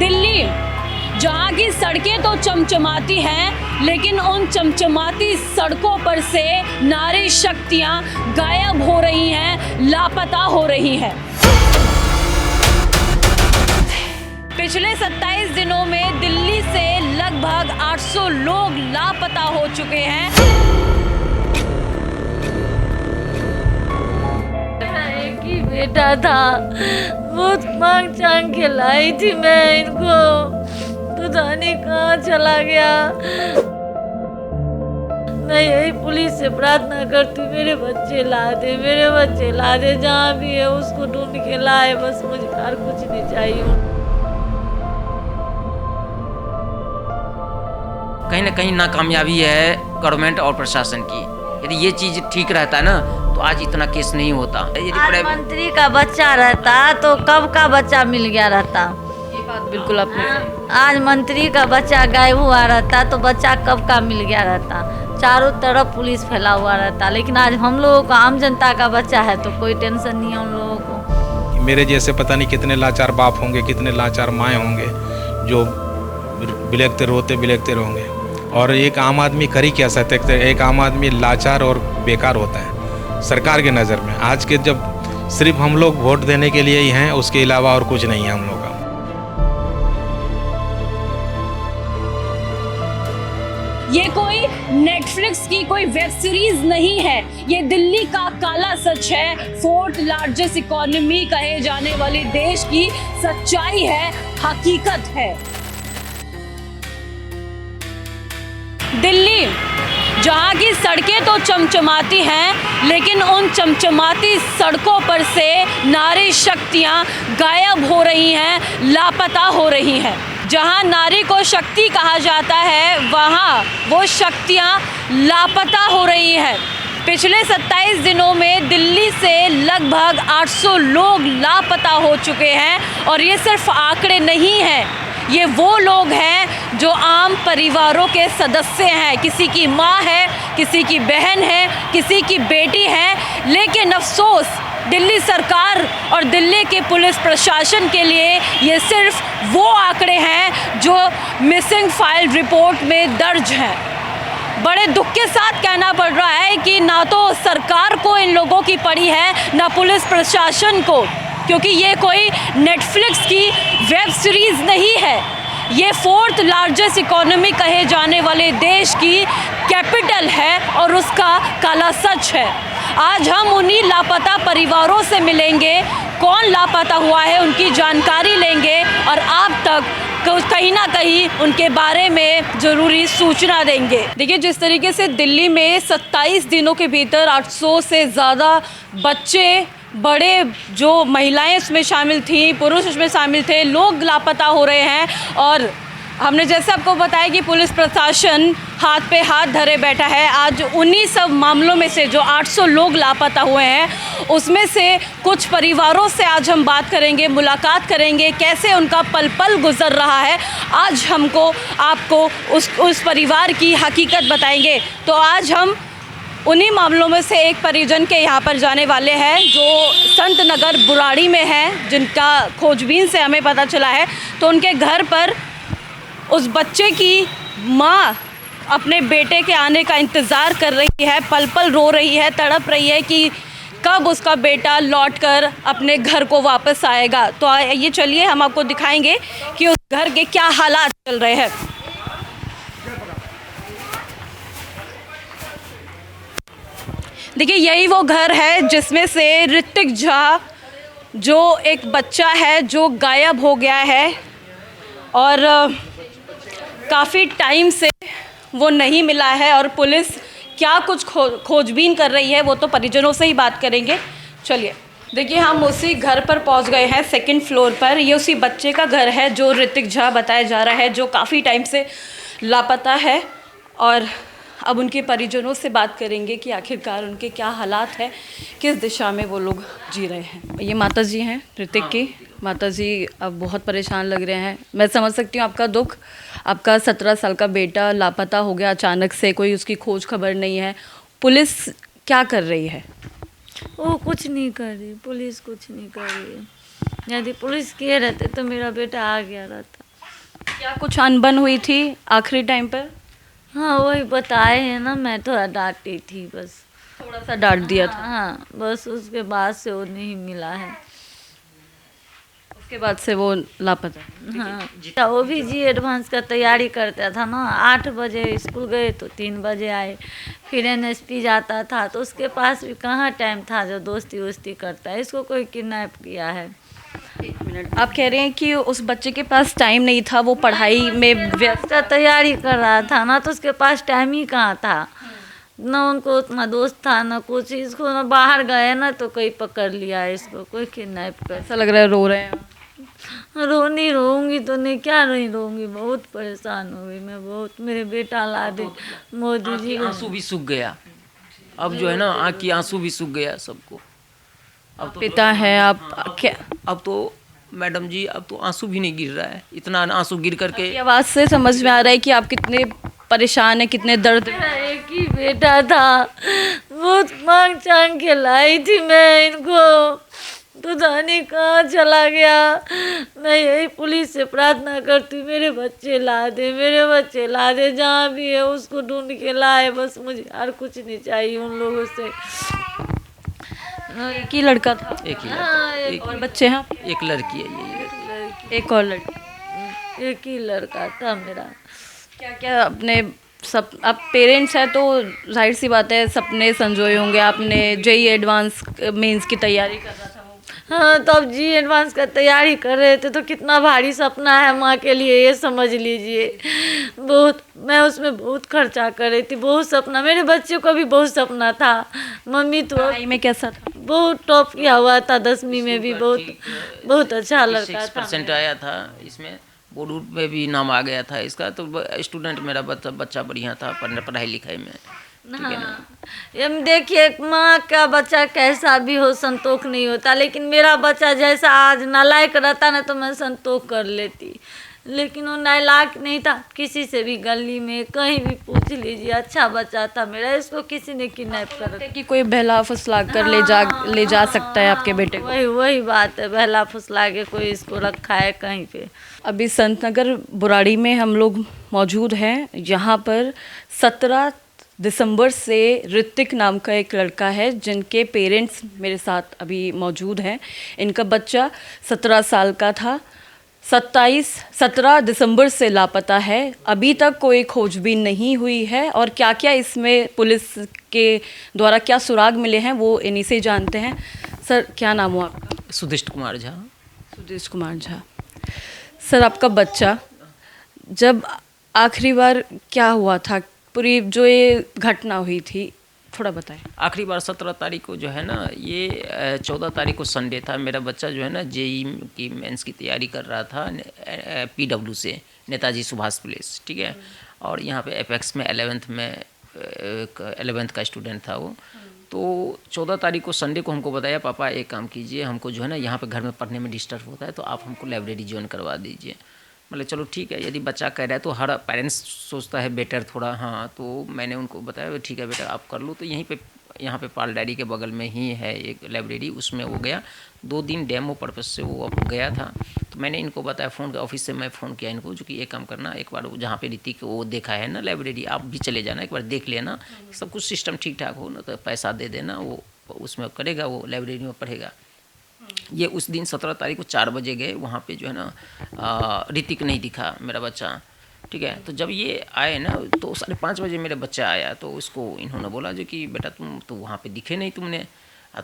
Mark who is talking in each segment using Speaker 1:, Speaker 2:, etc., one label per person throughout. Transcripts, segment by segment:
Speaker 1: दिल्ली, जहाँ की सड़कें तो चमचमाती हैं, लेकिन उन चमचमाती सड़कों पर से नारी शक्तियाँ गायब हो रही हैं, लापता हो रही हैं। पिछले 27 दिनों में दिल्ली से लगभग 800 लोग लापता हो चुके हैं।
Speaker 2: मेरा एक ही बेटा था, बहुत मांग चांग के लाई थी मैं इनको, पता नहीं कहाँ चला गया। मैं यही पुलिस से प्रार्थना करती हूँ, मेरे बच्चे ला दे, मेरे बच्चे ला दे, जहाँ भी है उसको ढूंढ के लाए, बस मुझे और कुछ नहीं चाहिए।
Speaker 3: कहीं ना कहीं नाकामयाबी है गवर्नमेंट और प्रशासन की। यदि ये चीज़ ठीक रहता है ना तो आज इतना केस नहीं होता। यदि
Speaker 2: आज मंत्री का बच्चा रहता तो कब का बच्चा मिल गया रहता।
Speaker 1: ये बात बिल्कुल आपने
Speaker 2: आज मंत्री का बच्चा गायब हुआ रहता तो बच्चा कब का मिल गया रहता। चारों तरफ पुलिस फैला हुआ रहता, लेकिन आज हम लोगों का, आम जनता का बच्चा है तो कोई टेंशन नहीं है उन लोगों को।
Speaker 4: मेरे जैसे पता नहीं कितने लाचार बाप होंगे, कितने लाचार माएँ होंगे जो बिलखते रहेंगे। और एक आम आदमी कर ही क्या सकते हैं। एक आम आदमी लाचार और बेकार होता है सरकार के नज़र में। आज के जब सिर्फ हम लोग वोट देने के लिए ही हैं, उसके अलावा और कुछ नहीं है हम लोग का।
Speaker 1: ये कोई नेटफ्लिक्स की कोई वेब सीरीज नहीं है, ये दिल्ली का काला सच है। फोर्थ लार्जेस्ट इकोनॉमी कहे जाने वाले देश की सच्चाई है, हकीकत है। दिल्ली, जहाँ की सड़कें तो चमचमाती हैं, लेकिन उन चमचमाती सड़कों पर से नारी शक्तियाँ गायब हो रही हैं, लापता हो रही हैं। जहाँ नारी को शक्ति कहा जाता है, वहाँ वो शक्तियाँ लापता हो रही हैं। पिछले 27 दिनों में दिल्ली से लगभग 800 लोग लापता हो चुके हैं। और ये सिर्फ आंकड़े नहीं हैं, ये वो लोग हैं जो आम परिवारों के सदस्य हैं। किसी की माँ है, किसी की बहन है, किसी की बेटी है। लेकिन अफसोस दिल्ली सरकार और दिल्ली के पुलिस प्रशासन के लिए ये सिर्फ वो आंकड़े हैं जो मिसिंग फाइल रिपोर्ट में दर्ज हैं। बड़े दुख के साथ कहना पड़ रहा है कि ना तो सरकार को इन लोगों की पड़ी है, ना पुलिस प्रशासन को, क्योंकि ये कोई नेटफ्लिक्स की वेब सीरीज़ नहीं है। ये फोर्थ लार्जेस्ट इकोनॉमी कहे जाने वाले देश की कैपिटल है और उसका काला सच है। आज हम उन्हीं लापता परिवारों से मिलेंगे, कौन लापता हुआ है उनकी जानकारी लेंगे और आप तक कहीं ना कहीं उनके बारे में ज़रूरी सूचना देंगे। देखिए, जिस तरीके से दिल्ली में 27 दिनों के भीतर 800 से ज़्यादा बच्चे, बड़े, जो महिलाएं इसमें शामिल थीं, पुरुष इसमें शामिल थे, लोग लापता हो रहे हैं। और हमने जैसे आपको बताया कि पुलिस प्रशासन हाथ पे हाथ धरे बैठा है। आज उन्हीं सब मामलों में से जो 800 लोग लापता हुए हैं, उसमें से कुछ परिवारों से आज हम बात करेंगे, मुलाकात करेंगे, कैसे उनका पल पल गुजर रहा है। आज हमको आपको उस परिवार की हकीकत बताएंगे। तो आज हम उन्हीं मामलों में से एक परिजन के यहाँ पर जाने वाले हैं जो संत नगर बुराड़ी में है, जिनका खोजबीन से हमें पता चला है। तो उनके घर पर उस बच्चे की माँ अपने बेटे के आने का इंतज़ार कर रही है, पल पल रो रही है, तड़प रही है कि कब उसका बेटा लौटकर अपने घर को वापस आएगा। तो ये चलिए हम आपको दिखाएंगे कि उस घर के क्या हालात चल रहे हैं। देखिए, यही वो घर है जिसमें से ऋतिक झा, जो एक बच्चा है जो गायब हो गया है और काफ़ी टाइम से वो नहीं मिला है। और पुलिस क्या कुछ खोजबीन कर रही है वो तो परिजनों से ही बात करेंगे। चलिए, देखिए, हम उसी घर पर पहुंच गए हैं, सेकंड फ्लोर पर। ये उसी बच्चे का घर है जो ऋतिक झा बताया जा रहा है, जो काफ़ी टाइम से लापता है। और अब उनके परिजनों से बात करेंगे कि आखिरकार उनके क्या हालात हैं, किस दिशा में वो लोग जी रहे हैं। ये माता जी हैं ऋतिक की। माता जी, अब बहुत परेशान लग रहे हैं। मैं समझ सकती हूँ आपका दुख। आपका 17 साल का बेटा लापता हो गया अचानक से, कोई उसकी खोज खबर नहीं है। पुलिस क्या कर रही है?
Speaker 2: वो कुछ नहीं कर रही, पुलिस कुछ नहीं कर रही है। यदि पुलिस किए रहते तो मेरा बेटा आ गया रहता।
Speaker 1: क्या कुछ अनबन हुई थी आखिरी टाइम पर?
Speaker 2: हाँ वही बताए हैं ना, मैं थोड़ा डांटी थी बस।
Speaker 1: थोड़ा सा डांट दिया था,
Speaker 2: हाँ बस उसके बाद से वो नहीं मिला है।
Speaker 1: उसके बाद से वो लापता।
Speaker 2: हाँ वो भी जी एडवांस का तैयारी करता था ना, 8 बजे स्कूल गए तो 3 बजे आए, फिर एनएसपी जाता था तो उसके पास भी कहाँ टाइम था जो दोस्ती वोस्ती करता है। इसको कोई किडनैप किया है।
Speaker 1: एक मिनट, आप कह रहे हैं कि उस बच्चे के पास टाइम नहीं था, वो पढ़ाई में व्यस्त
Speaker 2: उसका तैयारी कर रहा था ना, तो उसके पास टाइम ही कहाँ था। ना उनको उतना दोस्त था ना कुछ, इसको ना बाहर गए ना तो कोई पकड़ लिया इसको, कोई किडनैप कर।
Speaker 1: ऐसा लग रहा है रो रहे हैं।
Speaker 2: रो नहीं रोऊंगी तो नहीं, क्या नहीं रोऊंगी, बहुत परेशान हो गई मैं बहुत। मेरे बेटा ला दे मोदी जी को।
Speaker 3: आंसू भी सूख गया, अब जो है ना आँख की आंसू भी सूख गया सबको। अब तो
Speaker 1: पिता है आप क्या?
Speaker 3: अब तो मैडम जी अब तो आंसू भी नहीं गिर रहा है, इतना आंसू गिर करके
Speaker 1: आपकी आवाज़ से समझ में आ रहा है कि आप कितने परेशान हैं, कितने दर्द में।
Speaker 2: मेरा एक ही बेटा था, बहुत मांग चांग के लाई थी मैं इनको, पता नहीं कहाँ चला गया। मैं यही पुलिस से प्रार्थना करती हूँ मेरे बच्चे ला दे, मेरे बच्चे ला दे, जहाँ भी है उसको ढूंढ के लाए, बस मुझे और कुछ नहीं चाहिए उन लोगों से।
Speaker 1: एक ही लड़का था?
Speaker 3: एक ही
Speaker 2: हाँ,
Speaker 3: लड़का,
Speaker 1: और बच्चे हैं?
Speaker 3: एक लड़की है ये।
Speaker 1: एक और लड़की।
Speaker 2: एक ही लड़का था मेरा।
Speaker 1: क्या क्या अपने सब, आप पेरेंट्स हैं तो जाहिर सी बात है सपने संजोए होंगे आपने। जेई एडवांस मेंस की तैयारी कर रहा था वो।
Speaker 2: हाँ तब जी एडवांस का तैयारी कर रहे थे तो कितना भारी सपना है माँ के लिए, ये समझ लीजिए। बहुत मैं उसमें बहुत खर्चा कर रही थी, बहुत सपना, मेरे बच्चे को भी बहुत सपना था। मम्मी तो
Speaker 1: पढ़ाई में कैसा था?
Speaker 2: बहुत टॉप किया हुआ था, 10वीं में भी बहुत अच्छा लड़का था।
Speaker 3: 6% आया था इसमें, बोर्ड वोर्ड पे भी नाम आ गया था इसका। तो स्टूडेंट मेरा बच्चा बढ़िया था पढ़ाई लिखाई में, ठीक है ना।
Speaker 2: हाँ ये देखिए माँ का बच्चा कैसा भी हो संतोष नहीं होता, लेकिन मेरा बच्चा जैसा आज नालायक रहता ना तो मैं संतोष कर लेती, लेकिन वो नालायक नहीं था। किसी से भी गली में कहीं भी पूछ लीजिए, अच्छा बच्चा था मेरा, इसको किसी ने किडनैप कर
Speaker 1: लगता है कि कोई बहला फुसला कर ले जा सकता है आपके बेटे को।
Speaker 2: वही बात है, बहला फुसला के कोई इसको रखा है कहीं पे।
Speaker 1: अभी संतनगर बुराड़ी में हम लोग मौजूद हैं। यहाँ पर 17 दिसंबर से ऋतिक नाम का एक लड़का है जिनके पेरेंट्स मेरे साथ अभी मौजूद हैं। इनका बच्चा 17 साल का था, 17 दिसंबर से लापता है। अभी तक कोई खोजबीन नहीं हुई है और क्या क्या इसमें पुलिस के द्वारा क्या सुराग मिले हैं वो इन्हीं से जानते हैं। सर क्या नाम हुआ आपका?
Speaker 3: सुदिष्ट कुमार झा।
Speaker 1: सुदेश कुमार झा। सर आपका बच्चा जब आखिरी बार क्या हुआ था, पूरी जो ये घटना हुई थी थोड़ा बताएं।
Speaker 3: आखिरी बार 17 तारीख को जो है ना, ये 14 तारीख को संडे था। मेरा बच्चा जो है ना जेई की मेंस की तैयारी कर रहा था PW से, नेताजी सुभाष प्लेस, ठीक है। और यहाँ पे एपेक्स में 11th का स्टूडेंट था वो। तो 14 तारीख को संडे को हमको बताया, पापा एक काम कीजिए, हमको जो है ना यहाँ पे घर में पढ़ने में डिस्टर्ब होता है तो आप हमको लाइब्रेरी ज्वाइन करवा दीजिए। मतलब चलो ठीक है, यदि बच्चा कह रहा है तो हर पेरेंट्स सोचता है बेटर थोड़ा। हाँ तो मैंने उनको बताया ठीक है बेटा आप कर लो। तो यहाँ पे पाल डायरी के बगल में ही है एक लाइब्रेरी, उसमें वो गया। 2 दिन डेमो पर्पस से वो अब गया था। तो मैंने इनको बताया, फ़ोन ऑफिस से मैं फ़ोन किया इनको, जो कि एक काम करना, एक बार जहाँ पे ऋतिक वो देखा है ना लाइब्रेरी, आप भी चले जाना, एक बार देख लेना, सब कुछ सिस्टम ठीक ठाक हो ना तो पैसा दे देना, वो उसमें करेगा, वो लाइब्रेरी में पढ़ेगा। ये उस दिन 17 तारीख को 4 बजे गए वहाँ पे जो है ना, ऋतिक नहीं दिखा मेरा बच्चा, ठीक है। तो जब ये आए ना तो 5:30 बजे मेरा बच्चा आया, तो उसको इन्होंने बोला जो कि बेटा तुम तो वहाँ पे दिखे नहीं तुमने।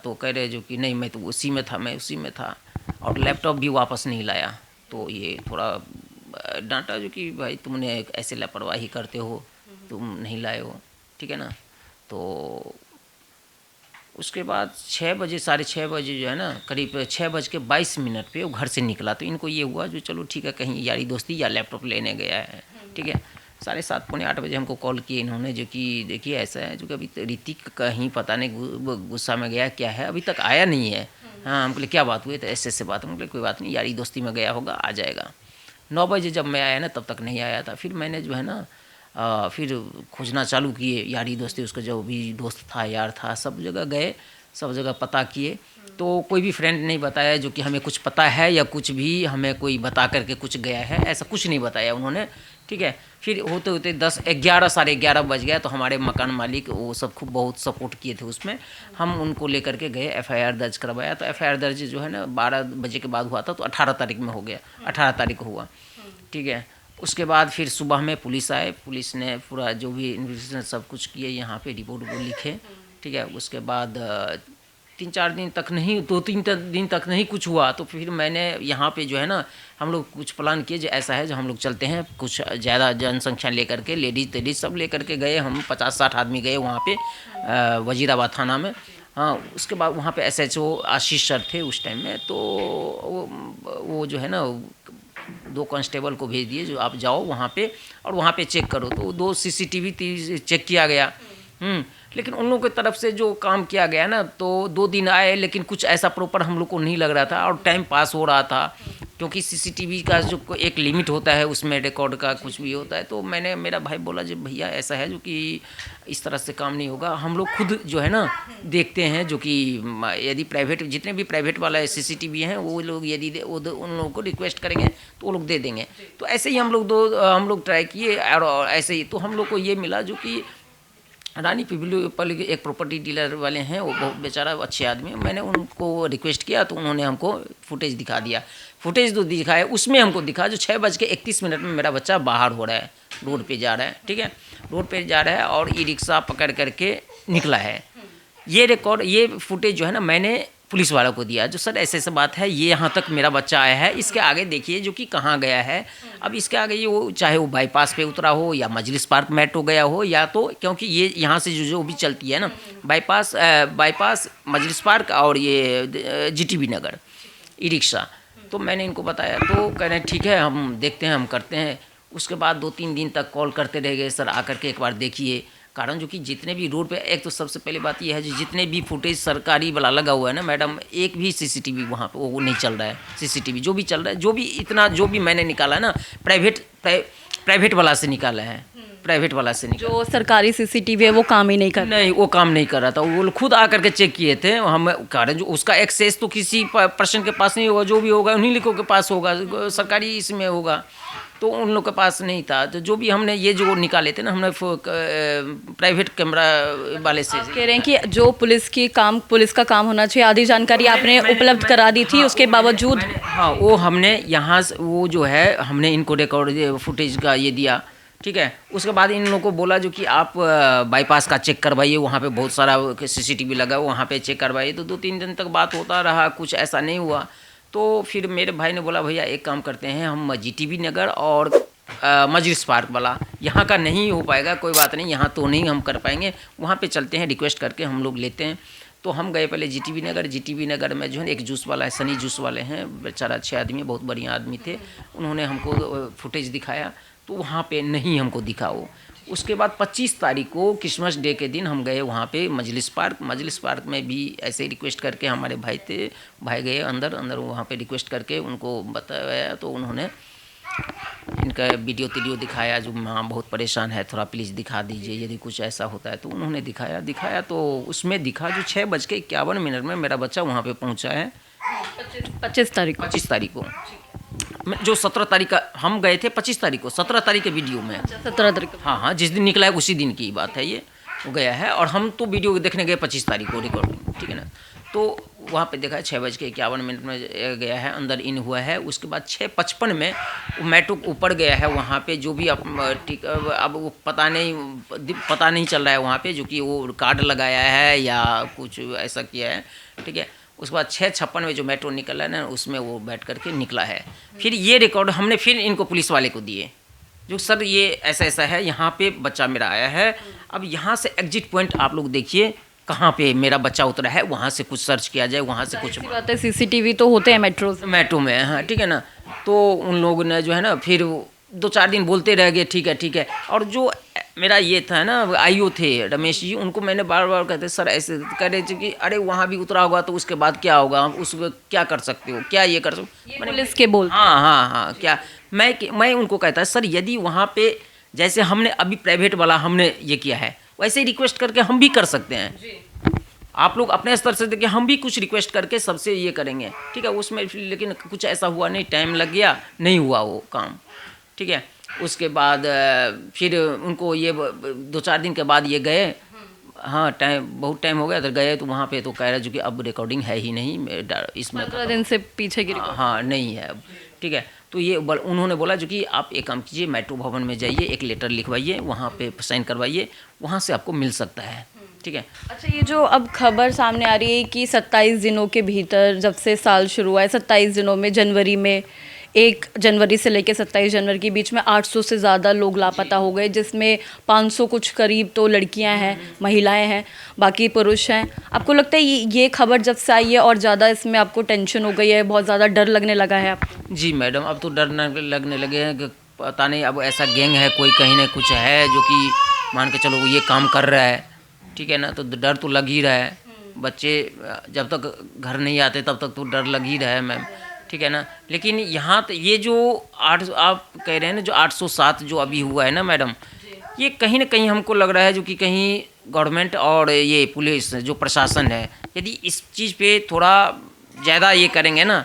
Speaker 3: तो कह रहे जो कि नहीं मैं तो उसी में था, और लैपटॉप भी वापस नहीं लाया। तो ये थोड़ा डांटा जो कि भाई तुमने ऐसे लापरवाही करते हो, तुम नहीं लाए हो, ठीक है ना। तो उसके बाद 6 बजे 6:30 बजे जो है ना, करीब 6:22 पे वो घर से निकला। तो इनको ये हुआ जो चलो ठीक है कहीं यारी दोस्ती या लैपटॉप लेने गया है, ठीक है। 7:30 पौने 8 बजे हमको कॉल किए इन्होंने, जो कि देखिए ऐसा है जो कि अभी ऋतिक कहीं पता नहीं गुस्सा में गया क्या है, अभी तक आया नहीं है। हाँ हम बोले क्या बात हुई, तो ऐसे बात। हम बोले कोई बात नहीं, यारी दोस्ती में गया होगा, आ जाएगा। 9 बजे जब मैं आया ना तब तक नहीं आया था। फिर मैंने जो है ना फिर खोजना चालू किए यारी दोस्ती, उसका जो भी दोस्त था यार था, सब जगह गए, सब जगह पता किए, तो कोई भी फ्रेंड नहीं बताया जो कि हमें कुछ पता है या कुछ भी हमें कोई बता करके कुछ गया है, ऐसा कुछ नहीं बताया उन्होंने। ठीक है, फिर होते होते 10-11 साढ़े 11 बज गया, तो हमारे मकान मालिक वो सब खूब बहुत सपोर्ट किए थे उसमें। हम उनको लेकर के गए, FIR दर्ज करवाया। तो FIR दर्ज जो है ना 12 बजे के बाद हुआ था, तो 18 तारीख में हो गया, 18 तारीख को हुआ। ठीक है, उसके बाद फिर सुबह में पुलिस आए, पुलिस ने पूरा जो भी इन्वेस्टिगेशन सब कुछ किए, यहाँ पे रिपोर्ट वो लिखे। ठीक है, उसके बाद 3-4 दिन तक नहीं, 2-3 दिन तक नहीं कुछ हुआ। तो फिर मैंने यहाँ पे जो है ना हम लोग कुछ प्लान किए, जो ऐसा है जो हम लोग चलते हैं, कुछ ज़्यादा जनसंख्या लेकर के, लेडीज़ सब लेकर के गए। हम 50-60 आदमी गए वहाँ पे वजीराबाद थाना में। हाँ, उसके बाद वहाँ पे SHO आशीष सर थे उस टाइम में। तो वो जो है ना 2 कांस्टेबल को भेज दिए, जो आप जाओ वहाँ पे और वहाँ पे चेक करो। तो 2 CCTV चेक किया गया। लेकिन उन लोगों की तरफ से जो काम किया गया ना, तो 2 दिन आए, लेकिन कुछ ऐसा प्रॉपर हम लोग को नहीं लग रहा था और टाइम पास हो रहा था, क्योंकि CCTV का जो एक लिमिट होता है उसमें रिकॉर्ड का कुछ भी होता है। तो मेरा भाई बोला जो भैया ऐसा है जो कि इस तरह से काम नहीं होगा, हम लोग खुद जो है ना देखते हैं, जो कि यदि प्राइवेट जितने भी प्राइवेट वाला CCTV हैं वो लोग यदि उन लोगों को रिक्वेस्ट करेंगे तो वो लोग दे देंगे। तो ऐसे ही हम लोग ट्राई किए और ऐसे ही तो हम लोग को ये मिला, जो कि रानी पीपल के एक प्रॉपर्टी डीलर वाले हैं, वो बहुत बेचारा अच्छे आदमी है। मैंने उनको रिक्वेस्ट किया तो उन्होंने हमको फुटेज दिखा दिया। फुटेज जो दिखाया उसमें हमको दिखा जो 6:31 में मेरा बच्चा बाहर हो रहा है, रोड पे जा रहा है। ठीक है, रोड पे जा रहा है और ई-रिक्शा पकड़ करके निकला है। ये फुटेज जो है ना मैंने पुलिस वालों को दिया, जो सर ऐसे बात है, ये यहाँ तक मेरा बच्चा आया है, इसके आगे देखिए जो कि कहाँ गया है। अब इसके आगे ये वो चाहे वो बाईपास पे उतरा हो या मजलिस पार्क मेट्रो गया हो, या तो क्योंकि ये यहाँ से जो भी चलती है ना बाईपास मजलिस पार्क और ये GTB नगर ई-रिक्शा। तो मैंने इनको बताया, तो कह रहे हैं ठीक है हम देखते हैं, हम करते हैं। उसके बाद 2-3 दिन तक कॉल करते रह गए, सर आकर के एक बार देखिए। कारण जो कि जितने भी रोड पे, एक तो सबसे पहले बात यह है जो जितने भी फुटेज सरकारी वाला लगा हुआ है ना मैडम, एक भी CCTV वहाँ पे वो नहीं चल रहा है। CCTV जो भी चल रहा है, जो भी मैंने निकाला ना प्राइवेट वाला से निकाला है, प्राइवेट वाला से निकाला।
Speaker 1: जो सरकारी CCTV है वो काम ही नहीं कर रहा।
Speaker 3: नहीं, वो काम नहीं कर रहा था, वो खुद आकर के चेक किए थे। हम कारण जो उसका एक्सेस तो किसी पर्सन के पास नहीं होगा, जो भी होगा उन्हीं लोगों के पास होगा, सरकारी इसमें होगा, तो उन लोग के पास नहीं था। तो जो भी हमने ये जो निकाले थे ना, हमने प्राइवेट कैमरा वाले से
Speaker 1: कह रहे हैं कि जो पुलिस का काम होना चाहिए, आधी जानकारी आपने उपलब्ध करा दी थी, उसके बावजूद
Speaker 3: हाँ वो हमने यहाँ से वो जो है हमने इनको रिकॉर्ड फुटेज का ये दिया। ठीक है, उसके बाद इन लोगों को बोला जो कि आप बाईपास का चेक करवाइए, वहाँ पे बहुत सारा CCTV लगा, वहाँ पे चेक करवाइए। तो 2-3 दिन तक बात होता रहा, कुछ ऐसा नहीं हुआ। तो फिर मेरे भाई ने बोला भैया एक काम करते हैं, हम GTB नगर और मजलिस पार्क वाला यहाँ का नहीं हो पाएगा, कोई बात नहीं, यहाँ तो नहीं हम कर पाएंगे, वहाँ पे चलते हैं, रिक्वेस्ट करके हम लोग लेते हैं। तो हम गए पहले GTB नगर में जो है एक जूस वाला है, सनी जूस वाले हैं, बेचारा अच्छे आदमी, बहुत बढ़िया आदमी थे। उन्होंने हमको फुटेज दिखाया, तो वहाँ पे नहीं हमको दिखा वो। उसके बाद 25 तारीख को क्रिसमस डे के दिन हम गए वहाँ पे मजलिस पार्क में भी ऐसे ही रिक्वेस्ट करके हमारे भाई गए अंदर वहाँ पे रिक्वेस्ट करके उनको बताया। तो उन्होंने इनका वीडियो दिखाया, जो माँ बहुत परेशान है, थोड़ा प्लीज़ दिखा दीजिए यदि कुछ ऐसा होता है। तो उन्होंने दिखाया तो उसमें दिखा जो 6:51 में मेरा बच्चा वहाँ पे पहुँचा है।
Speaker 1: 25 तारीख को
Speaker 3: जो 17 तारीख का हम गए थे, 25 तारीख को, 17 तारीख के वीडियो में,
Speaker 1: 17 तारीख को,
Speaker 3: हाँ जिस दिन निकला है उसी दिन की बात है ये, वो गया है। और हम तो वीडियो देखने गए 25 तारीख को रिकॉर्डिंग। ठीक है ना, तो वहाँ पे देखा है 6:51 में गया है, अंदर इन हुआ है। उसके बाद 6:55 में मेट्रो ऊपर गया है, वहाँ पे जो भी अब वो पता नहीं चल रहा है वहाँ पे, जो कि वो कार्ड लगाया है या कुछ ऐसा किया है। ठीक है, उसके बाद 6:56 में जो मेट्रो निकला है ना, उसमें वो बैठ करके निकला है। फिर ये रिकॉर्ड हमने फिर इनको पुलिस वाले को दिए, जो सर ये ऐसा है, यहाँ पे बच्चा मेरा आया है, अब यहाँ से एग्जिट पॉइंट आप लोग देखिए कहाँ पे मेरा बच्चा उतरा है, वहाँ से कुछ सर्च किया जाए, वहाँ से कुछ
Speaker 1: बात है। CCTV तो होते हैं मेट्रो
Speaker 3: में, हाँ ठीक है ना। तो उन लोगों ने जो है ना फिर 2-4 दिन बोलते रह गए ठीक है। और जो मेरा ये था ना IO थे रमेश जी, उनको मैंने बार कहते सर ऐसे कह रहे थे कि अरे वहाँ भी उतरा होगा तो उसके बाद क्या होगा, उसको क्या कर सकते हो, क्या ये कर सकते हो,
Speaker 1: पुलिस के बोल।
Speaker 3: हाँ क्या मैं उनको कहता सर यदि वहाँ पे जैसे हमने अभी प्राइवेट वाला हमने ये किया है, वैसे ही रिक्वेस्ट करके हम भी कर सकते हैं। आप लोग अपने स्तर से देखिए, हम भी कुछ रिक्वेस्ट करके सबसे ये करेंगे, ठीक है। उसमें लेकिन कुछ ऐसा हुआ नहीं, टाइम लग गया, नहीं हुआ वो काम, ठीक है। उसके बाद फिर उनको ये 2-4 दिन के बाद ये गए, हाँ टाइम बहुत टाइम हो गया, तो गए तो वहाँ पे तो कह रहा जो कि अब रिकॉर्डिंग है ही नहीं इसमें,
Speaker 1: 15 दिन से पीछे की
Speaker 3: हाँ नहीं है अब, ठीक है। तो ये उन्होंने बोला जो कि आप एक काम कीजिए, मेट्रो भवन में जाइए, एक लेटर लिखवाइए, वहाँ पे साइन करवाइए, वहाँ से आपको मिल सकता है, ठीक है।
Speaker 1: अच्छा, ये जो अब खबर सामने आ रही है कि 27 दिनों के भीतर, जब से साल शुरू हुआ है, 27 दिनों में जनवरी में 1 जनवरी से लेकर 27 जनवरी के बीच में 800 से ज़्यादा लोग लापता हो गए, जिसमें 500 कुछ करीब तो लड़कियां हैं, महिलाएं हैं, बाकी पुरुष हैं। आपको लगता है ये खबर जब से आई है और ज़्यादा इसमें आपको टेंशन हो गई है, बहुत ज़्यादा डर लगने लगा है आपको?
Speaker 3: जी मैडम, अब तो डर लगने लगे हैं कि पता नहीं अब ऐसा गैंग है कोई, कहीं ना कुछ है जो कि मान के चलो ये काम कर रहा है, ठीक है ना। तो डर तो लग ही रहा है, बच्चे जब तक घर नहीं आते तब तक तो डर लग ही रहा है मैम, ठीक है ना। लेकिन यहाँ तो ये जो आप कह रहे हैं ना, जो 807 जो अभी हुआ है ना मैडम, ये कहीं ना कहीं हमको लग रहा है जो कि कहीं गवर्नमेंट और ये पुलिस जो प्रशासन है, यदि इस चीज़ पे थोड़ा ज़्यादा ये करेंगे ना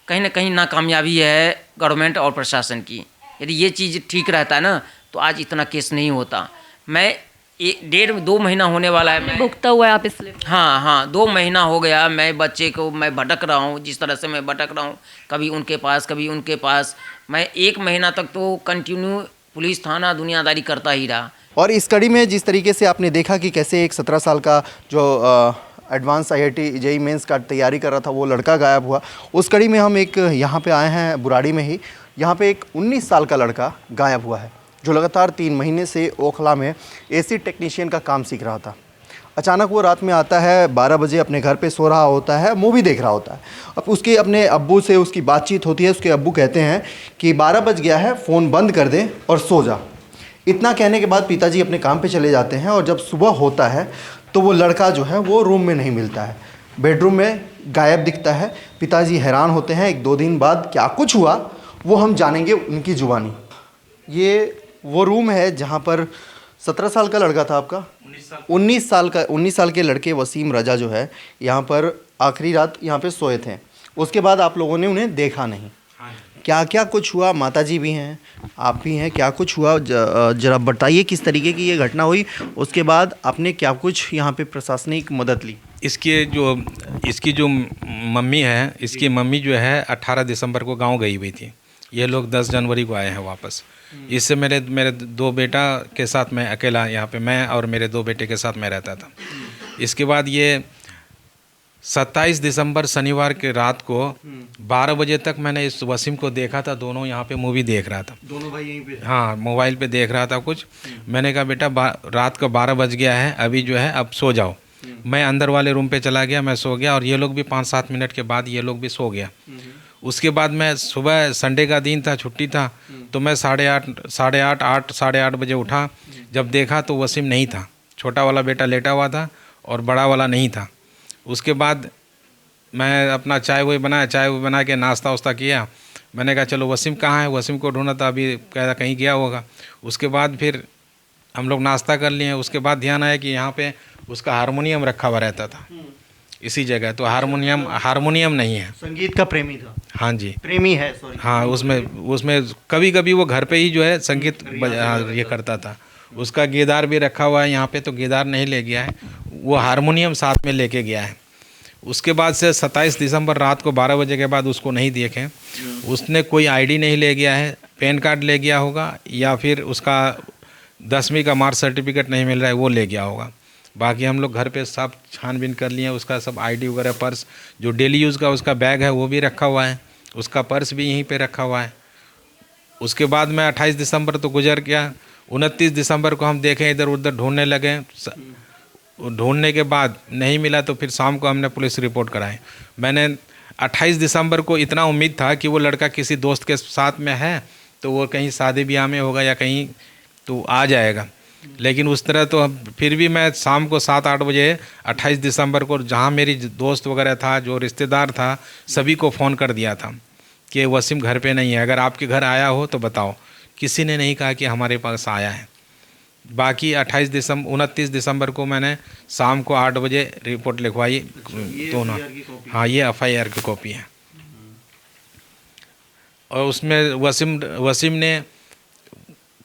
Speaker 3: कहीं नाकामयाबी है गवर्नमेंट और प्रशासन की। यदि ये चीज़ ठीक रहता ना तो आज इतना केस नहीं होता। मैं 1.5-2 महीना होने वाला है, मैं
Speaker 1: भुगता हुआ है आप इसलिए?
Speaker 3: हाँ 2 महीना हो गया, मैं बच्चे को मैं भटक रहा हूँ, जिस तरह से मैं भटक रहा हूँ, कभी उनके पास कभी उनके पास। मैं 1 महीना तक तो कंटिन्यू पुलिस थाना दुनियादारी करता ही रहा।
Speaker 5: और इस कड़ी में जिस तरीके से आपने देखा कि कैसे एक 17 साल का जो एडवांस IIT JEE मेंस का तैयारी कर रहा था वो लड़का गायब हुआ, उस कड़ी में हम एक यहाँ पे आए हैं बुराड़ी में ही। यहाँ पे एक 19 साल का लड़का गायब हुआ है जो लगातार 3 महीने से ओखला में AC टेक्नीशियन का काम सीख रहा था। अचानक वो रात में आता है, 12 बजे अपने घर पे सो रहा होता है, मूवी देख रहा होता है। अब उसके अपने अब्बू से उसकी बातचीत होती है। उसके अब्बू कहते हैं कि 12 बज गया है, फ़ोन बंद कर दे और सो जा। इतना कहने के बाद पिताजी अपने काम पे चले जाते हैं और जब सुबह होता है तो वो लड़का जो है वो रूम में नहीं मिलता है, बेडरूम में गायब दिखता है। पिताजी हैरान होते हैं। 1-2 दिन बाद क्या कुछ हुआ वो हम जानेंगे उनकी जुबानी। ये वो रूम है जहाँ पर 17 साल का लड़का था आपका, 19 साल के लड़के वसीम रजा जो है यहाँ पर आखिरी रात यहाँ पे सोए थे। उसके बाद आप लोगों ने उन्हें देखा नहीं। क्या क्या कुछ हुआ? माताजी भी हैं, आप भी हैं, क्या कुछ हुआ जरा बताइए, किस तरीके की ये घटना हुई? उसके बाद आपने क्या कुछ यहाँ पे प्रशासनिक मदद ली?
Speaker 4: इसकी जो मम्मी है, इसकी मम्मी जो है 18 दिसंबर को गांव गई हुई थी। ये लोग 10 जनवरी को आए हैं वापस। इससे मेरे 2 बेटा के साथ मैं अकेला यहाँ पे, मैं और मेरे 2 बेटे के साथ मैं रहता था। इसके बाद ये 27 दिसंबर शनिवार के रात को 12 बजे तक मैंने इस वसीम को देखा था। दोनों यहाँ पे मूवी देख रहा था,
Speaker 5: दोनों भाई यहीं पे? हाँ,
Speaker 4: मोबाइल पे देख रहा था कुछ। मैंने कहा बेटा रात को 12 बज गया है, अभी जो है अब सो जाओ। मैं अंदर वाले रूम पे चला गया, मैं सो गया और ये लोग भी 5-7 मिनट के बाद ये लोग भी सो गया। उसके बाद मैं सुबह, संडे का दिन था, छुट्टी था, तो मैं 8:30 बजे उठा। जब देखा तो वसीम नहीं था, छोटा वाला बेटा लेटा हुआ था और बड़ा वाला नहीं था। उसके बाद मैं अपना चाय बना के नाश्ता वास्ता किया। मैंने कहा चलो वसीम कहाँ है, वसीम को ढूंढा था, अभी कह कहीं गया होगा। उसके बाद फिर हम लोग नाश्ता कर लिए। उसके बाद ध्यान आया कि यहाँ पे उसका हारमोनियम रखा हुआ रहता था इसी जगह। तो हारमोनियम नहीं है।
Speaker 5: संगीत का प्रेमी था?
Speaker 4: हाँ जी,
Speaker 5: प्रेमी है, सॉरी।
Speaker 4: हाँ, उसमें कभी कभी वो घर पे ही जो है संगीत ये करता था। उसका गिटार भी रखा हुआ है यहाँ पे, तो गिटार नहीं ले गया है, वो हारमोनियम साथ में लेके गया है। उसके बाद से 27 दिसंबर रात को 12 बजे के बाद उसको नहीं देखे। उसने कोई ID नहीं ले गया है, पैन कार्ड ले गया होगा या फिर उसका 10वीं का मार्क्स सर्टिफिकेट नहीं मिल रहा है वो ले गया होगा। बाकी हम लोग घर पे सब छानबीन कर लिए। उसका सब ID वगैरह, पर्स जो डेली यूज़ का उसका बैग है वो भी रखा हुआ है, उसका पर्स भी यहीं पे रखा हुआ है। उसके बाद में 28 दिसंबर तो गुजर गया। 29 दिसंबर को हम देखें इधर उधर ढूंढने लगे। ढूंढने के बाद नहीं मिला तो फिर शाम को हमने पुलिस रिपोर्ट कराई। मैंने 28 दिसंबर को इतना उम्मीद था कि वो लड़का किसी दोस्त के साथ में है तो वो कहीं शादी ब्याह में होगा या कहीं तो आ जाएगा, लेकिन उस तरह तो फिर भी मैं शाम को 7-8 बजे 28 दिसंबर को जहाँ मेरी दोस्त वगैरह था, जो रिश्तेदार था, सभी को फ़ोन कर दिया था कि वसीम घर पे नहीं है, अगर आपके घर आया हो तो बताओ। किसी ने नहीं कहा कि हमारे पास आया है। बाकी 29 दिसंबर को मैंने शाम को 8 बजे रिपोर्ट लिखवाई दोनों। हाँ, ये FIR की कॉपी है। और उसमें वसीम ने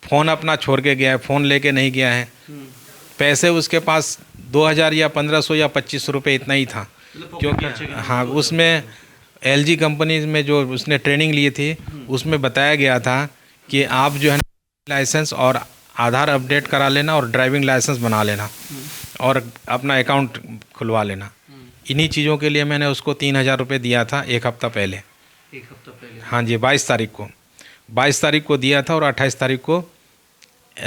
Speaker 4: फ़ोन अपना छोड़ के गया है, फ़ोन लेके नहीं गया है। पैसे उसके पास 2000 या 1500 या 2500 रुपये इतना ही था, क्योंकि हाँ उसमें LG कंपनी में जो उसने ट्रेनिंग ली थी उसमें बताया गया था कि आप जो है लाइसेंस और आधार अपडेट करा लेना और ड्राइविंग लाइसेंस बना लेना और अपना अकाउंट खुलवा लेना। इन्हीं चीज़ों के लिए मैंने उसको 3000 रुपये दिया था एक हफ़्ता पहले। हाँ जी, 22 तारीख को दिया था और 28 तारीख को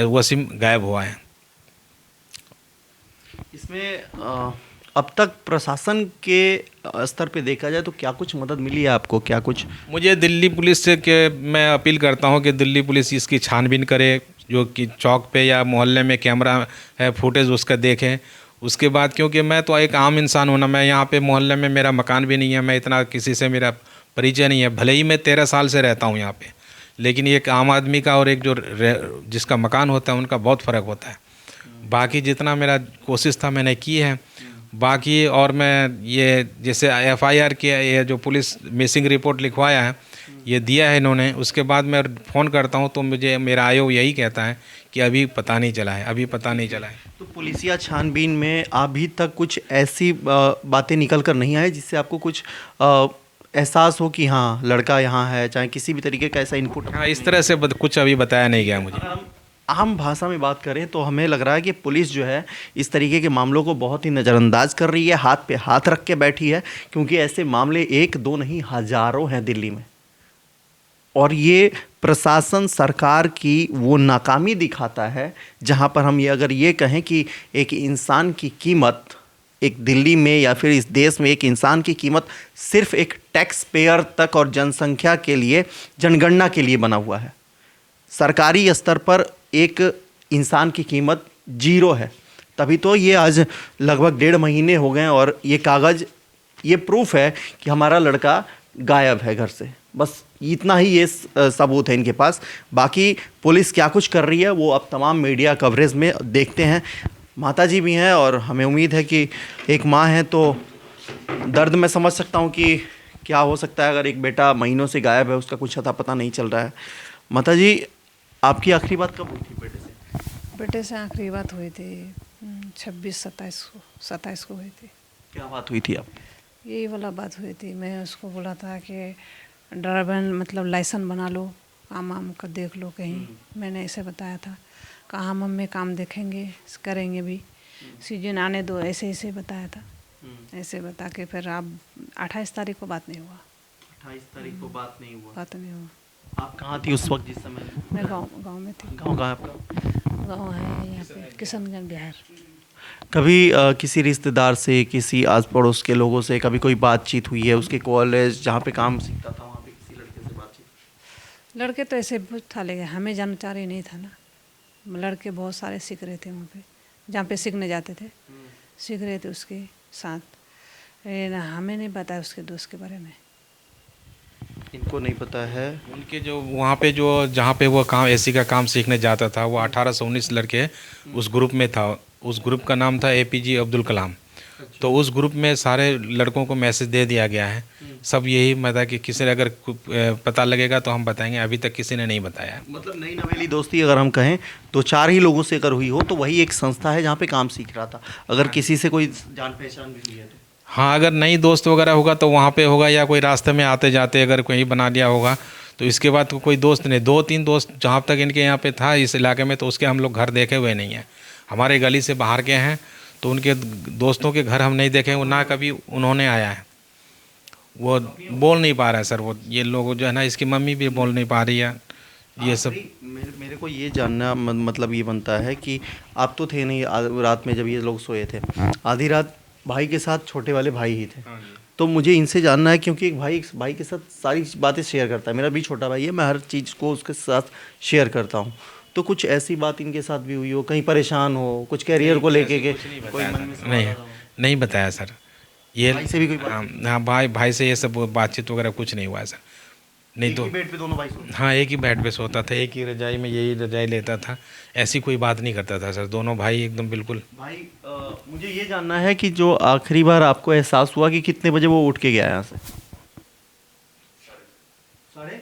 Speaker 4: वसीम गायब हुआ है।
Speaker 5: इसमें अब तक प्रशासन के स्तर पे देखा जाए तो क्या कुछ मदद मिली है आपको, क्या कुछ?
Speaker 4: मुझे दिल्ली पुलिस से के मैं अपील करता हूँ कि दिल्ली पुलिस इसकी छानबीन करे, जो कि चौक पे या मोहल्ले में कैमरा है फुटेज उसका देखें। उसके बाद, क्योंकि मैं तो एक आम इंसान हूँ ना, मैं यहाँ पे मोहल्ले में मेरा मकान भी नहीं है, मैं इतना किसी से मेरा परिचय नहीं है, भले ही मैं 13 साल से रहता हूँ यहाँ पे, लेकिन एक आम आदमी का और एक जो जिसका मकान होता है उनका बहुत फ़र्क होता है। बाकी जितना मेरा कोशिश था मैंने की है। बाकी और मैं ये जैसे FIR की ये जो पुलिस मिसिंग रिपोर्ट लिखवाया है ये दिया है इन्होंने, उसके बाद मैं फ़ोन करता हूँ तो मुझे मेरा आयोग यही कहता है कि अभी पता नहीं चला है, अभी पता नहीं चला है।
Speaker 5: तो पुलिसिया छानबीन में अभी तक कुछ ऐसी बातें निकल कर नहीं आए जिससे आपको कुछ एहसास हो कि हाँ लड़का यहाँ है, चाहे किसी भी तरीके का ऐसा इनपुट?
Speaker 4: हाँ, इस तरह से कुछ अभी बताया नहीं गया मुझे।
Speaker 5: आम भाषा में बात करें तो हमें लग रहा है कि पुलिस जो है इस तरीके के मामलों को बहुत ही नज़रअंदाज कर रही है, हाथ पे हाथ रख के बैठी है, क्योंकि ऐसे मामले एक दो नहीं हज़ारों हैं दिल्ली में। और ये प्रशासन सरकार की वो नाकामी दिखाता है जहाँ पर हम ये अगर ये कहें कि एक इंसान की कीमत, एक दिल्ली में या फिर इस देश में एक इंसान की कीमत सिर्फ एक टैक्स पेयर तक और जनसंख्या के लिए, जनगणना के लिए बना हुआ है। सरकारी स्तर पर एक इंसान की कीमत 0 है। तभी तो ये आज लगभग 1.5 महीने हो गए और ये कागज़, ये प्रूफ है कि हमारा लड़का गायब है घर से। बस इतना ही ये सबूत है इनके पास। बाकी पुलिस क्या कुछ कर रही है वो अब तमाम मीडिया कवरेज में देखते हैं। माता जी भी हैं और हमें उम्मीद है कि एक माँ है तो दर्द मैं समझ सकता हूँ कि क्या हो सकता है अगर एक बेटा महीनों से गायब है, उसका कुछ अता पता नहीं चल रहा है। माता जी, आपकी आखिरी बात कब हुई थी बेटे से?
Speaker 6: बेटे से आखिरी बात हुई थी 26-27 को हुई थी।
Speaker 5: क्या बात हुई थी आप?
Speaker 6: यही वाला बात हुई थी। मैं उसको बोला था कि ड्राइवर मतलब लाइसेंस बना लो, काम वाम का देख लो कहीं। मैंने ऐसे बताया था, कहा हम में काम देखेंगे, करेंगे भी, सीजन आने दो, ऐसे ऐसे बताया था। ऐसे बता के फिर आप 28 तारीख को बात नहीं हुआ।
Speaker 5: 28 तारीख को बात नहीं हुआ। आप कहाँ थी उस वक्त जिस समय?
Speaker 6: मैं गांव में थी।
Speaker 5: गाँव कहाँ है आपका?
Speaker 6: गांव है यहाँ पे किशनगंज, बिहार।
Speaker 5: कभी किसी रिश्तेदार से, किसी आस पड़ोस के लोगों से कभी कोई बातचीत हुई है? उसके कॉलेज जहाँ पे काम सीखता था वहाँ पे किसी लड़के से बातचीत?
Speaker 6: लड़के तो ऐसे बहुत था, लेकिन हमें जानकारी नहीं था ना। लड़के बहुत सारे सीख रहे थे वहाँ पे, जहाँ पे सीखने जाते थे, सीख रहे थे उसके साथ। हमें नहीं पता उसके दोस्त के बारे में।
Speaker 5: इनको नहीं पता है।
Speaker 4: उनके जो वहाँ पे जो जहाँ पे वो काम AC का काम सीखने जाता था, वो 18 से 19 लड़के उस ग्रुप में था। उस ग्रुप का नाम था APJ अब्दुल कलाम। तो उस ग्रुप में सारे लड़कों को मैसेज दे दिया गया है। सब यही मतलब कि किसी ने अगर पता लगेगा तो हम बताएंगे, अभी तक किसी ने नहीं बताया।
Speaker 5: मतलब नई नवेली दोस्ती अगर हम कहें तो 4 ही लोगों से अगर हुई हो तो वही एक संस्था है जहाँ पे काम सीख रहा था। अगर किसी से कोई जान पहचान भी हुई है तो
Speaker 4: हाँ, अगर नई दोस्त वगैरह होगा तो वहाँ पे होगा, या कोई रास्ते में आते जाते अगर कोई बना लिया होगा तो इसके बाद तो कोई दोस्त नहीं। 2-3 दोस्त जहाँ तक इनके यहाँ पे था इस इलाके में, तो उसके हम लोग घर देखे हुए नहीं हैं। हमारे गली से बाहर के हैं तो उनके दोस्तों के घर हम नहीं देखे, वो ना कभी उन्होंने आया है। वो बोल नहीं पा रहा है सर, वो ये लोग जो है ना, इसकी मम्मी भी बोल नहीं पा रही है। ये सब
Speaker 5: मेरे को ये जानना मतलब ये बनता है कि आप तो थे नहीं रात में जब ये लोग सोए थे, आधी रात भाई के साथ, छोटे वाले भाई ही थे। तो मुझे इनसे जानना है, क्योंकि एक भाई के साथ सारी बातें शेयर करता है। मेरा भी छोटा भाई है, मैं हर चीज़ को उसके साथ शेयर करता हूँ। तो कुछ ऐसी बात इनके साथ भी हुई हो, कहीं परेशान हो, कुछ कैरियर को लेके के कोई मन में
Speaker 4: नहीं बताया सर। ये
Speaker 5: भाई से भी कोई बात?
Speaker 4: हाँ, भाई से ये सब बातचीत वगैरह कुछ नहीं हुआ है सर। नहीं तो
Speaker 5: बेड पे दोनों भाई सोते
Speaker 4: हाँ एक ही बेड पे सोता था, एक ही रजाई में यही रजाई लेता था, ऐसी कोई बात नहीं करता था सर। दोनों भाई एकदम बिल्कुल।
Speaker 5: भाई मुझे ये जानना है कि जो आखिरी बार आपको एहसास हुआ कि कितने बजे वो उठ के गया यहाँ से? साढ़े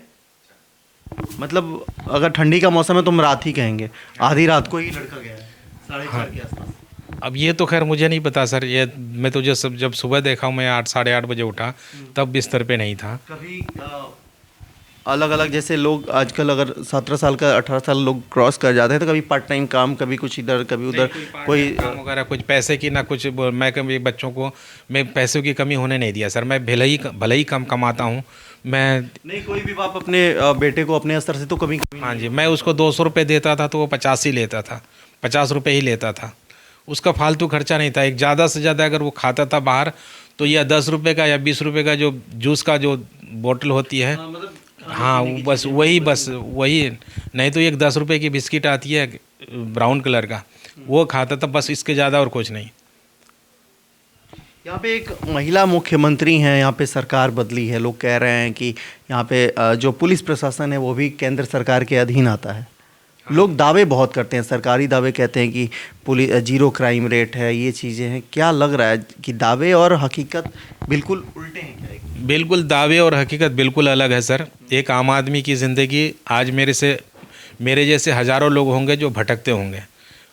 Speaker 5: मतलब अगर ठंडी का मौसम है तो हम रात ही कहेंगे, आधी रात को ही लड़का गया है 4:30 के आसपास।
Speaker 4: अब ये तो खैर मुझे नहीं पता सर, ये मैं तो जब सुबह देखा हूँ मैं 8 साढ़े 8 बजे उठा, तब बिस्तर पे नहीं था।
Speaker 5: कभी अलग अलग जैसे लोग आजकल अगर 17 साल का 18 साल लोग क्रॉस कर जाते हैं तो कभी पार्ट टाइम काम, कभी कुछ इधर कभी उधर, कोई
Speaker 4: काम वगैरह कुछ पैसे की ना कुछ मैं कभी बच्चों को मैं पैसों की कमी होने नहीं दिया सर। मैं भले ही कम कमाता हूँ मैं।
Speaker 5: नहीं, कोई भी बाप अपने बेटे को अपने स्तर से तो कभी
Speaker 4: हाँ जी, मैं उसको 200 रुपये देता था तो वो 50 ही लेता था, 50 रुपये ही लेता था। उसका फालतू खर्चा नहीं था। एक ज़्यादा से ज़्यादा अगर वो खाता था बाहर तो यह 10 रुपये का या 20 रुपये का जो जूस का जो बोतल होती है, हाँ बस वही, नहीं तो एक 10 रुपये की बिस्किट आती है ब्राउन कलर का, वो खाता था बस, इसके ज़्यादा और कुछ नहीं।
Speaker 5: यहाँ पे एक महिला मुख्यमंत्री हैं, यहाँ पे सरकार बदली है, लोग कह रहे हैं कि यहाँ पे जो पुलिस प्रशासन है वो भी केंद्र सरकार के अधीन आता है। लोग दावे बहुत करते हैं, सरकारी दावे कहते हैं कि पुलिस 0 क्राइम रेट है, ये चीज़ें हैं। क्या लग रहा है कि दावे और हकीकत बिल्कुल उल्टे हैं क्या?
Speaker 4: बिल्कुल, दावे और हकीकत बिल्कुल अलग है सर। एक आम आदमी की ज़िंदगी आज मेरे जैसे हज़ारों लोग होंगे जो भटकते होंगे,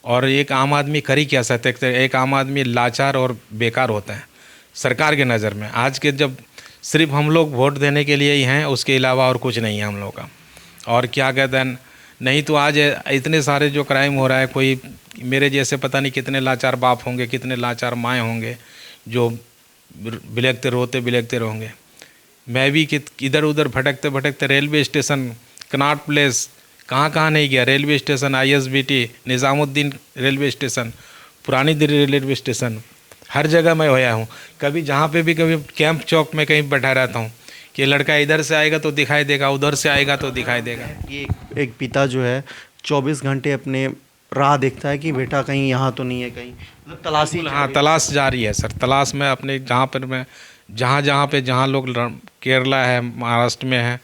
Speaker 4: और एक आम आदमी कर ही क्या सकते हैं। एक आम आदमी लाचार और बेकार होता है सरकार के नज़र में। आज के जब सिर्फ हम लोग वोट देने के लिए ही हैं, उसके अलावा और कुछ नहीं है हम लोग का। और क्या कहते हैं, नहीं तो आज इतने सारे जो क्राइम हो रहा है, कोई मेरे जैसे पता नहीं कितने लाचार बाप होंगे, कितने लाचार माएँ होंगे जो बिलखते रहेंगे। मैं भी इधर उधर भटकते भटकते रेलवे स्टेशन, कनॉट प्लेस, कहाँ नहीं गया, railway station, ISBT, Nizamuddin railway station, पुरानी दिल्ली रेलवे स्टेशन, हर जगह मैं होया हूँ। कभी जहाँ पे भी, कभी कैंप चौक में कहीं बैठा रहता हूँ कि लड़का इधर से आएगा तो दिखाई देगा, उधर से आएगा तो दिखाई देगा।
Speaker 5: ये एक पिता जो है 24 घंटे अपने राह देखता है कि बेटा कहीं यहाँ तो नहीं है, कहीं मतलब तलाशी।
Speaker 4: हाँ, तलाश जारी है सर। तलाश में अपने जहाँ लोग केरला है, महाराष्ट्र में है,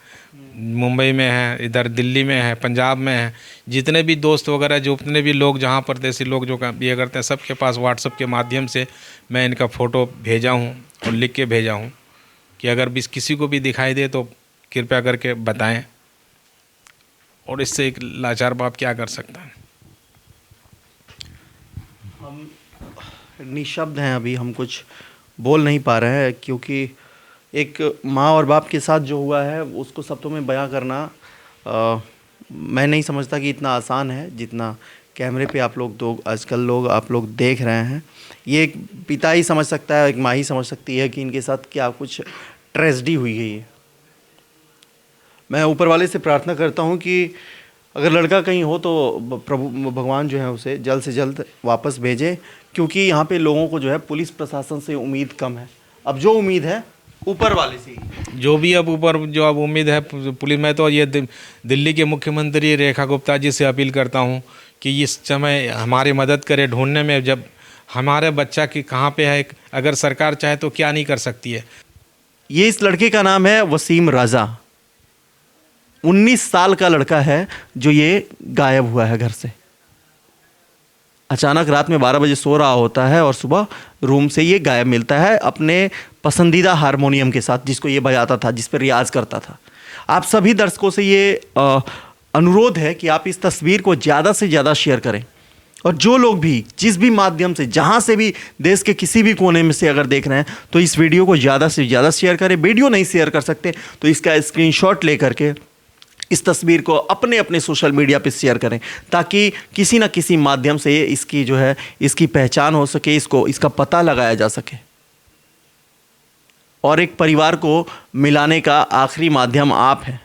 Speaker 4: मुंबई में है, इधर दिल्ली में है, पंजाब में है, जितने भी दोस्त वगैरह जितने भी लोग जहाँ परदेसी लोग जो ये करते हैं, सबके पास व्हाट्सएप के माध्यम से मैं इनका फ़ोटो भेजा हूँ और लिख के भेजा हूँ कि अगर भी किसी को भी दिखाई दे तो कृपया करके बताएं। और इससे एक लाचार बाप क्या कर सकता है।
Speaker 5: हम निशब्द हैं, अभी हम कुछ बोल नहीं पा रहे हैं, क्योंकि एक माँ और बाप के साथ जो हुआ है उसको शब्दों में बयां करना मैं नहीं समझता कि इतना आसान है जितना कैमरे पे आप लोग देख रहे हैं। ये एक पिता ही समझ सकता है, एक माँ ही समझ सकती है कि इनके साथ क्या कुछ ट्रेजेडी हुई है। ये मैं ऊपर वाले से प्रार्थना करता हूँ कि अगर लड़का कहीं हो तो प्रभु भगवान जो है उसे जल्द से जल्द वापस भेजे, क्योंकि यहाँ पे लोगों को जो है पुलिस प्रशासन से उम्मीद कम है। अब जो उम्मीद है ऊपर वाले से ही, जो भी अब उम्मीद है पुलिस। मैं तो ये दिल्ली के मुख्यमंत्री रेखा गुप्ता जी से अपील करता हूँ कि इस समय हमारी मदद करे ढूंढने में। जब हमारे बच्चा की कहाँ पे है, अगर सरकार चाहे तो क्या नहीं कर सकती है। ये इस लड़के का नाम है वसीम राजा, 19 साल का लड़का है जो ये गायब हुआ है घर से। अचानक रात में 12 बजे सो रहा होता है और सुबह रूम से ये गायब मिलता है अपने पसंदीदा हारमोनियम के साथ, जिसको ये बजाता था, जिस पर रियाज करता था। आप सभी दर्शकों से ये अनुरोध है कि आप इस तस्वीर को ज़्यादा से ज़्यादा शेयर करें, और जो लोग भी जिस भी माध्यम से, जहाँ से भी देश के किसी भी कोने में से अगर देख रहे हैं तो इस वीडियो को ज़्यादा से ज़्यादा शेयर करें। वीडियो नहीं शेयर कर सकते तो इसका स्क्रीनशॉट लेकर के इस तस्वीर को अपने अपने सोशल मीडिया पे शेयर करें, ताकि किसी न किसी माध्यम से इसकी जो है इसकी पहचान हो सके, इसका पता लगाया जा सके, और एक परिवार को मिलाने का आखिरी माध्यम आप हैं।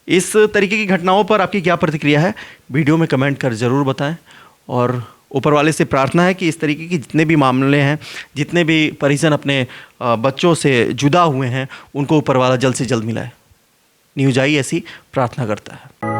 Speaker 5: इस तरीके की घटनाओं पर आपकी क्या प्रतिक्रिया है, वीडियो में कमेंट कर ज़रूर बताएं। और ऊपर वाले से प्रार्थना है कि इस तरीके के जितने भी मामले हैं, जितने भी परिजन अपने बच्चों से जुदा हुए हैं, उनको ऊपर वाला जल्द से जल्द मिलाए। न्यूज़ आई ऐसी प्रार्थना करता है।